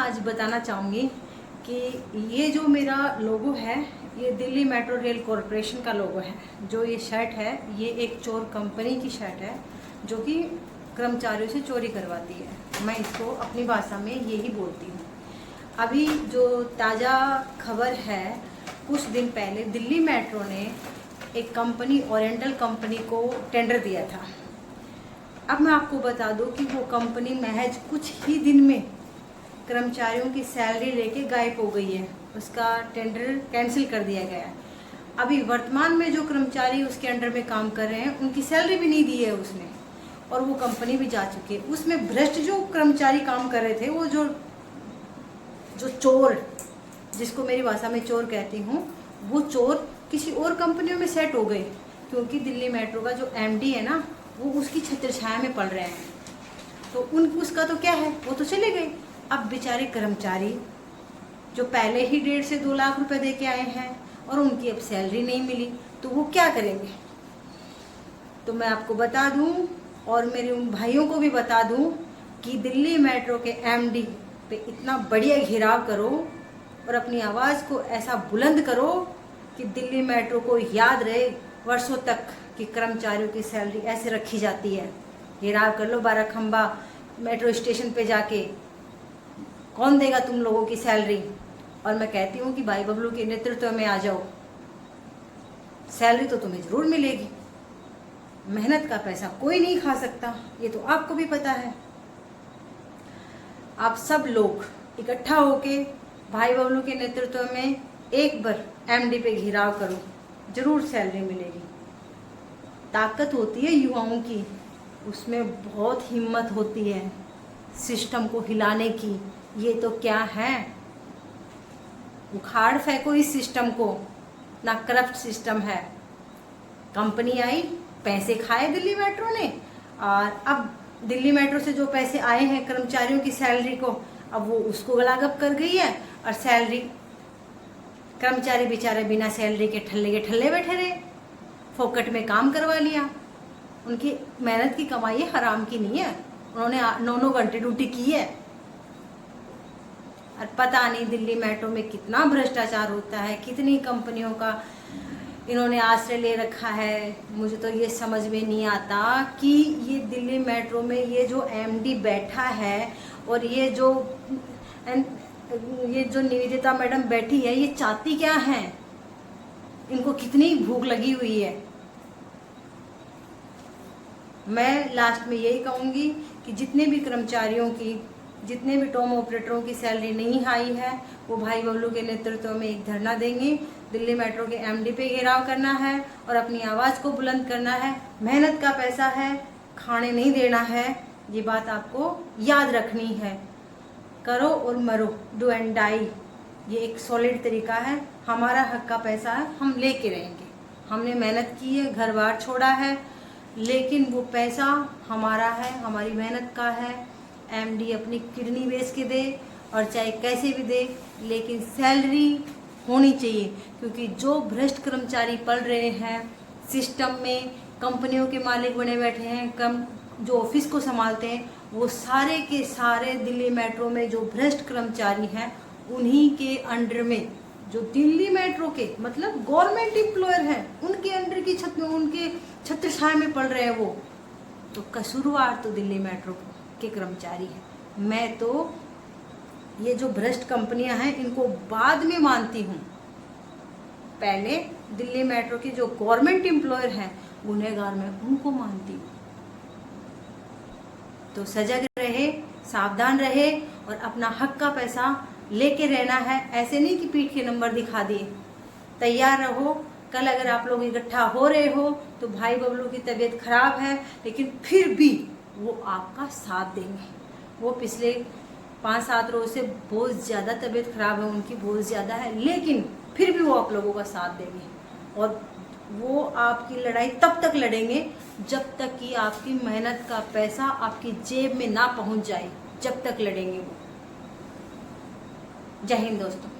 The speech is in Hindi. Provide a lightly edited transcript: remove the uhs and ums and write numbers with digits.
आज बताना चाहूँगी कि ये जो मेरा लोगो है ये दिल्ली मेट्रो रेल कॉरपोरेशन का लोगो है। जो ये शर्ट है ये एक चोर कंपनी की शर्ट है जो कि कर्मचारियों से चोरी करवाती है। मैं इसको अपनी भाषा में यही बोलती हूँ। अभी जो ताज़ा खबर है, कुछ दिन पहले दिल्ली मेट्रो ने एक कंपनी ओरिएंटल कंपनी को टेंडर दिया था। अब मैं आपको बता दूं कि वो कंपनी महज कुछ ही दिन में कर्मचारियों की सैलरी लेके गायब हो गई है। उसका टेंडर कैंसिल कर दिया गया है। अभी वर्तमान में जो कर्मचारी उसके अंडर में काम कर रहे हैं उनकी सैलरी भी नहीं दी है उसने, और वो कंपनी भी जा चुकी है। उसमें भ्रष्ट जो कर्मचारी काम कर रहे थे, वो जो चोर, जिसको मेरी भाषा में चोर कहती हूँ, वो चोर किसी और कंपनियों में सेट हो गए, क्योंकि दिल्ली मेट्रो का जो एमडी है ना, वो उसकी छत्रछाया में पड़ रहे हैं। तो उसका तो क्या है, वो तो चले गए। अब बेचारे कर्मचारी जो पहले ही 1.5 से 2 लाख रुपए दे के आए हैं और उनकी अब सैलरी नहीं मिली, तो वो क्या करेंगे। तो मैं आपको बता दूं और मेरे उन भाइयों को भी बता दूं कि दिल्ली मेट्रो के एमडी पे इतना बढ़िया घेराव करो और अपनी आवाज़ को ऐसा बुलंद करो कि दिल्ली मेट्रो को याद रहे वर्षों तक कि कर्मचारियों की सैलरी ऐसे रखी जाती है। घेराव कर लो 12 खंबा मेट्रो स्टेशन पे जाके, कौन देगा तुम लोगों की सैलरी। और मैं कहती हूँ कि भाई बबलू के नेतृत्व में आ जाओ, सैलरी तो तुम्हें जरूर मिलेगी। मेहनत का पैसा कोई नहीं खा सकता, ये तो आपको भी पता है। आप सब लोग इकट्ठा होके भाई बबलू के नेतृत्व में एक बार एमडी पे घेराव करो, जरूर सैलरी मिलेगी। ताकत होती है युवाओं की, उसमें बहुत हिम्मत होती है सिस्टम को हिलाने की। ये तो क्या है, उखाड़ फेंको इस सिस्टम को, ना करप्ट सिस्टम है। कंपनी आई, पैसे खाए दिल्ली मेट्रो ने, और अब दिल्ली मेट्रो से जो पैसे आए हैं कर्मचारियों की सैलरी को, अब वो उसको गलागप कर गई है। और सैलरी, कर्मचारी बेचारे बिना सैलरी के ठल्ले बैठे रहे, फोकट में काम करवा लिया। उनकी मेहनत की कमाई हराम की नहीं है, उन्होंने 9-9 घंटे ड्यूटी की है। और पता नहीं दिल्ली मेट्रो में कितना भ्रष्टाचार होता है, कितनी कंपनियों का इन्होंने आश्रय ले रखा है। मुझे तो ये समझ में नहीं आता कि ये दिल्ली मेट्रो में ये जो एमडी बैठा है और ये जो निवेदिता मैडम बैठी है, ये चाहती क्या है, इनको कितनी भूख लगी हुई है। मैं लास्ट में यही कहूँगी कि जितने भी कर्मचारियों की, जितने भी टॉम ऑपरेटरों की सैलरी नहीं आई है, वो भाई बबलू के नेतृत्व में एक धरना देंगे। दिल्ली मेट्रो के एमडी पे घेराव करना है और अपनी आवाज़ को बुलंद करना है। मेहनत का पैसा है, खाने नहीं देना है, ये बात आपको याद रखनी है। करो और मरो, डू एंड डाई, ये एक सॉलिड तरीका है। हमारा हक का पैसा है, हम लेके रहेंगे। हमने मेहनत की है, घर बार छोड़ा है, लेकिन वो पैसा हमारा है, हमारी मेहनत का है। एमडी अपनी किडनी बेच के दे और चाहे कैसे भी दे, लेकिन सैलरी होनी चाहिए। क्योंकि जो भ्रष्ट कर्मचारी पल रहे हैं सिस्टम में, कंपनियों के मालिक बने बैठे हैं, जो ऑफिस को संभालते हैं, वो सारे के सारे दिल्ली मेट्रो में जो भ्रष्ट कर्मचारी हैं, उन्हीं के अंडर में, जो दिल्ली मेट्रो के मतलब गवर्नमेंट एम्प्लॉयर हैं, उनके अंडर की छत में, उनके छत्रछाया में पड़ रहे हैं वो। तो कसूरवार तो दिल्ली मेट्रो के कर्मचारी हैं। मैं तो ये जो भ्रष्ट कंपनियां हैं इनको बाद में मानती हूँ, पहले दिल्ली मेट्रो के जो गवर्नमेंट एम्प्लॉयर हैं गुनहगार मैं उनको मानती हूँ। तो सजग रहे, सावधान रहे और अपना हक का पैसा लेके रहना है। ऐसे नहीं कि पीठ के नंबर दिखा दिए। तैयार रहो। कल अगर आप लोग इकट्ठा हो रहे हो तो भाई बबलू की तबीयत खराब है, लेकिन फिर भी वो आपका साथ देंगे। वो पिछले 5-7 रोज से बहुत ज़्यादा तबीयत खराब है, उनकी बहुत ज़्यादा है, लेकिन फिर भी वो आप लोगों का साथ देंगे। और वो आपकी लड़ाई तब तक लड़ेंगे जब तक कि आपकी मेहनत का पैसा आपकी जेब में ना पहुंच जाए, जब तक लड़ेंगे वो। जय हिंद दोस्तों।